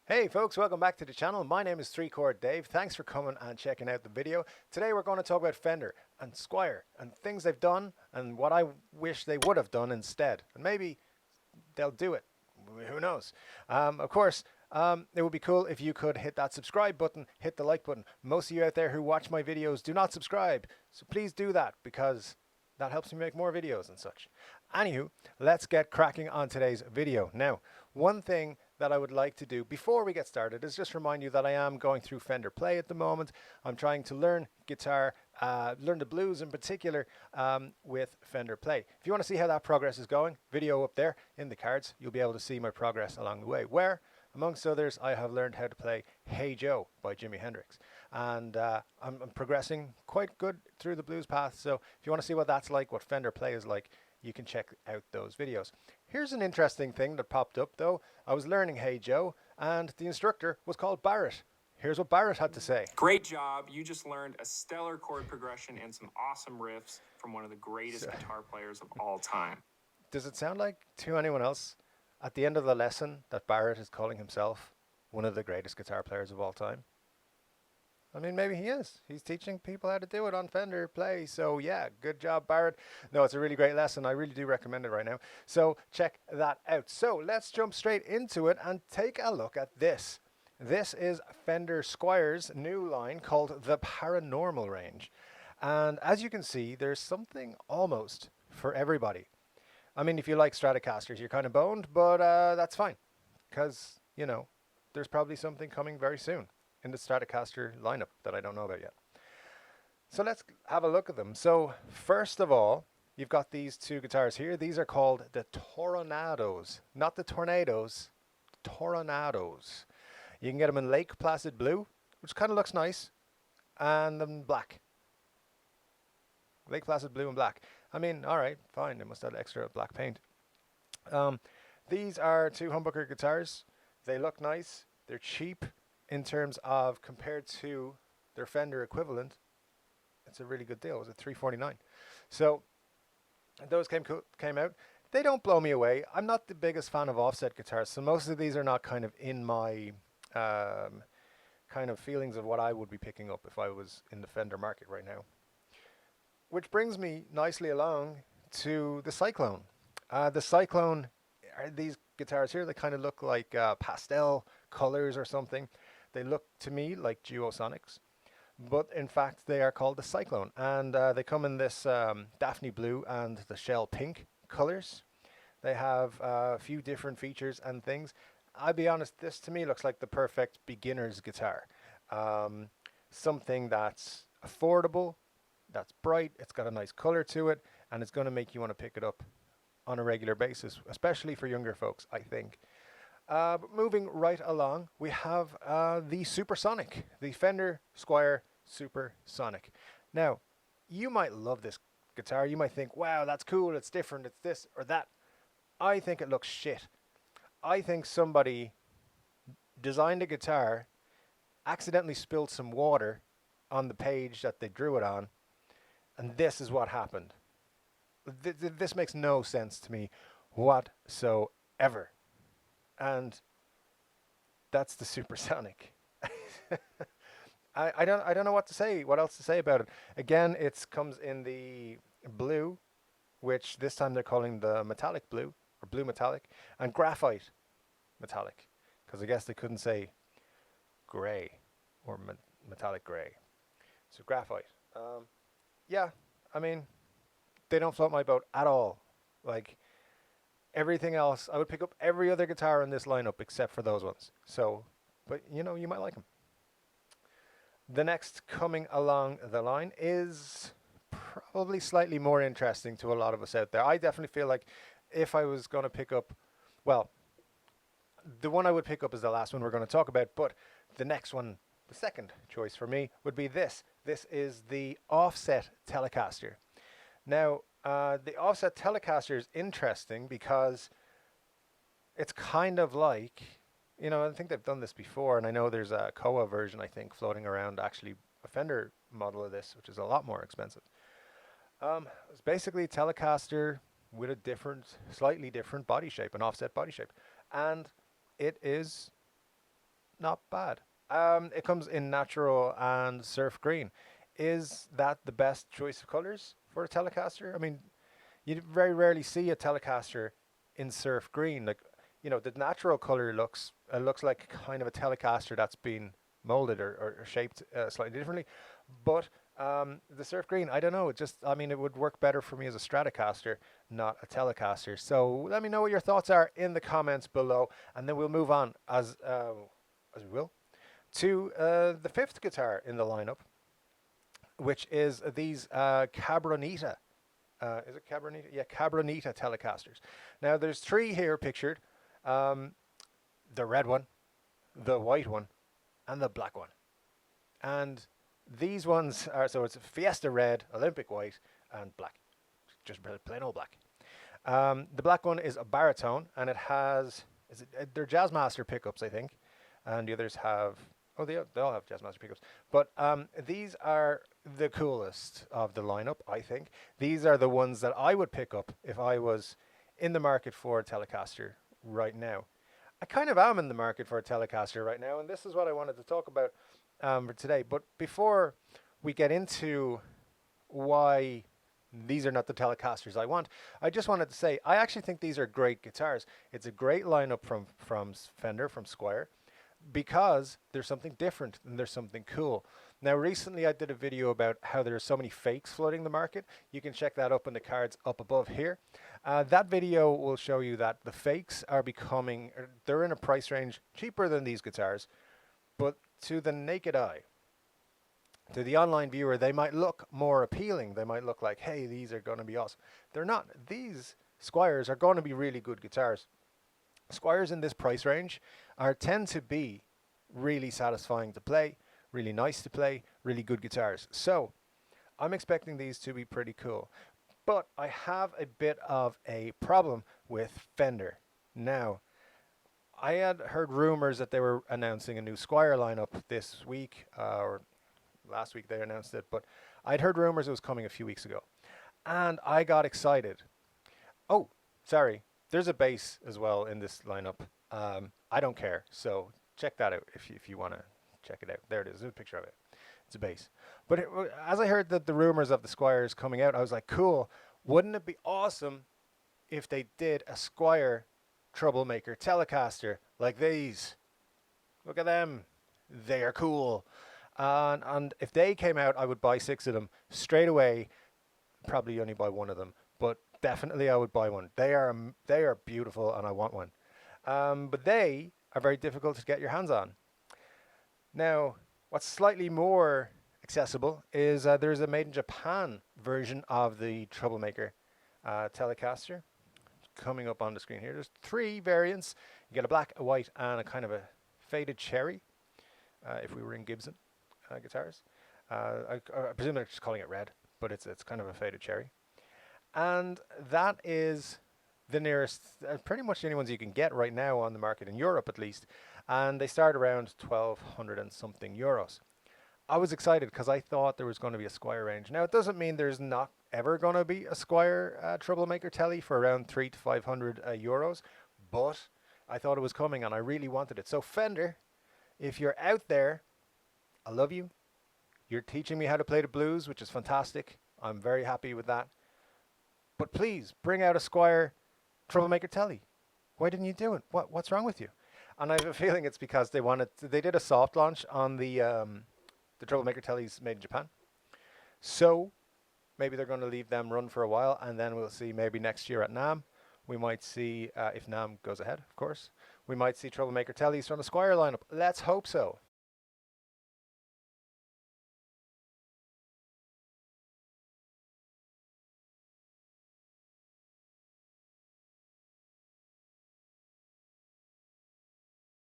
Hey folks, welcome back to the channel. My name is 3-Chord Dave. Thanks for coming and checking out the video. Today we're going to talk about Fender and Squier and things they've done and what I wish they would have done instead. And maybe they'll do it. Who knows? Of course, it would be cool if you could hit that subscribe button, hit the like button. Most of you out there who watch my videos do not subscribe, so please do that because that helps me make more videos and such. Anywho, let's get cracking on today's video. Now, one thing that I would like to do before we get started is just remind you that I am going through Fender Play at the moment. I'm trying to learn guitar, learn the blues in particular with Fender Play. If you want to see how that progress is going, video up there in the cards, you'll be able to see my progress along the way. Where, amongst others, I have learned how to play Hey Joe by Jimi Hendrix. And I'm progressing quite good through the blues path. So if you want to see what that's like, what Fender Play is like, you can check out those videos. Here's an interesting thing that popped up though. I was learning Hey Joe and the instructor was called Barrett. Here's what Barrett had to say. Great job. You just learned a stellar chord progression and some awesome riffs from one of the greatest guitar players of all time. Does it sound like to anyone else at the end of the lesson that Barrett is calling himself one of the greatest guitar players of all time? I mean, maybe he is. He's teaching people how to do it on Fender Play. So yeah, good job, Barrett. No, it's a really great lesson. I really do recommend it right now. So check that out. So let's jump straight into it and take a look at this. This is Fender Squier's new line called the Paranormal range. And as you can see, there's something almost for everybody. I mean, if you like Stratocasters, you're kind of boned, but that's fine. Because, you know, there's probably something coming very soon in the Stratocaster lineup that I don't know about yet. So let's have a look at them. So first of all, you've got these two guitars here. These are called the Tornados, not the Tornadoes, Tornados. You can get them in Lake Placid blue, which kind of looks nice, and then black. Lake Placid blue and black. I mean, all right, fine. They must have extra black paint. These are two humbucker guitars. They look nice. They're cheap in terms of compared to their Fender equivalent. It's a really good deal. It was at $349. So those came out. They don't blow me away. I'm not the biggest fan of offset guitars, so most of these are not kind of in my kind of feelings of what I would be picking up if I was in the Fender market right now. Which brings me nicely along to the Cyclone. The Cyclone are these guitars here. They kind of look like pastel colors or something. They look to me like Duosonics, but in fact they are called the Cyclone, and they come in this Daphne blue and the shell pink colors. They have a few different features and things. I'll be honest, this to me looks like the perfect beginner's guitar. Something that's affordable, that's bright, it's got a nice color to it, and it's going to make you want to pick it up on a regular basis, especially for younger folks, I think. But moving right along, we have the Supersonic, the Fender Squier Supersonic. Now, you might love this guitar. You might think, wow, that's cool, it's different, it's this or that. I think it looks shit. I think somebody designed a guitar, accidentally spilled some water on the page that they drew it on, and this is what happened. This makes no sense to me whatsoever. And that's the Supersonic. I don't know what to say, what else to say about it. Again, it comes in the blue, which this time they're calling the metallic blue, or blue metallic, and graphite metallic, because I guess they couldn't say gray or metallic gray. So graphite. Yeah, I mean, they don't float my boat at all. Like, everything else, I would pick up every other guitar in this lineup except for those ones. So, but you know, you might like them. The next coming along the line is probably slightly more interesting to a lot of us out there. I definitely feel like if I was going to pick up, well, the one I would pick up is the last one we're going to talk about, but the next one, the second choice for me, would be this. This is the Offset Telecaster. Now, the Offset Telecaster is interesting because it's kind of like, you know, I think they've done this before, and I know there's a Koa version, I think, floating around, actually a Fender model of this, which is a lot more expensive. It's basically a Telecaster with a different, slightly different body shape, an offset body shape. And it is not bad. It comes in natural and surf green. Is that the best choice of colors for a Telecaster? I mean, you very rarely see a Telecaster in surf green. Like, the natural color looks like kind of a Telecaster that's been molded or shaped slightly differently. But the surf green, I don't know. I mean, it would work better for me as a Stratocaster, not a Telecaster. So let me know what your thoughts are in the comments below, and then we'll move on as we will to the fifth guitar in the lineup, which is these Cabronita. Is it Cabronita? Yeah, Cabronita Telecasters. Now, there's three here pictured. Um, the red one, the white one, and the black one. And these ones are, so it's Fiesta Red, Olympic White, and black. Just plain old black. The black one is a baritone, and it has, they're Jazzmaster pickups, I think. And the others have, oh, they all have Jazzmaster pickups. But these are the coolest of the lineup, I think. These are the ones that I would pick up if I was in the market for a Telecaster right now. I kind of am in the market for a Telecaster right now, and this is what I wanted to talk about for today. But before we get into why these are not the Telecasters I want, I just wanted to say I actually think these are great guitars. It's a great lineup from Fender, from Squier, because there's something different and there's something cool. Now, recently I did a video about how there are so many fakes flooding the market. You can check that up in the cards up above here. That video will show you that the fakes are they're in a price range cheaper than these guitars, but to the naked eye, to the online viewer, they might look more appealing. They might look like, hey, these are going to be awesome. They're not. These Squiers are going to be really good guitars. Squiers in this price range tend to be really satisfying to play, really nice to play, really good guitars. So I'm expecting these to be pretty cool. But I have a bit of a problem with Fender. Now, I had heard rumors that they were announcing a new Squier lineup this week, or last week they announced it, but I'd heard rumors it was coming a few weeks ago. And I got excited. Oh, sorry. There's a bass as well in this lineup. I don't care. So check that out if you want to check it out. There it is. There's a picture of it. It's a bass. But as I heard that the rumors of the Squiers coming out, I was like, cool. Wouldn't it be awesome if they did a Squier Troublemaker Telecaster like these? Look at them. They are cool. And if they came out, I would buy 6 of them straight away. Probably only buy 1 of them, but definitely I would buy one. They are beautiful, and I want one. But they are very difficult to get your hands on. Now, what's slightly more accessible is there's a made in Japan version of the Troublemaker Telecaster. It's coming up on the screen here. There's 3 variants. You get a black, a white, and a kind of a faded cherry. If we were in Gibson guitars, I presume they're just calling it red, but it's kind of a faded cherry. And that is the nearest, pretty much the only ones you can get right now on the market, in Europe at least. And they start around 1,200 and something euros. I was excited because I thought there was going to be a Squier range. Now, it doesn't mean there's not ever going to be a Squier Troublemaker Telly for around 300 to 500 euros, but I thought it was coming and I really wanted it. So Fender, if you're out there, I love you. You're teaching me how to play the blues, which is fantastic. I'm very happy with that. But please bring out a Squier Troublemaker Telly. Why didn't you do it? What's wrong with you? And I have a feeling it's because they did a soft launch on the Troublemaker Tellys made in Japan. So maybe they're going to leave them run for a while, and then we'll see maybe next year at NAMM. We might see, if NAMM goes ahead, of course, we might see Troublemaker Tellys from the Squier lineup. Let's hope so.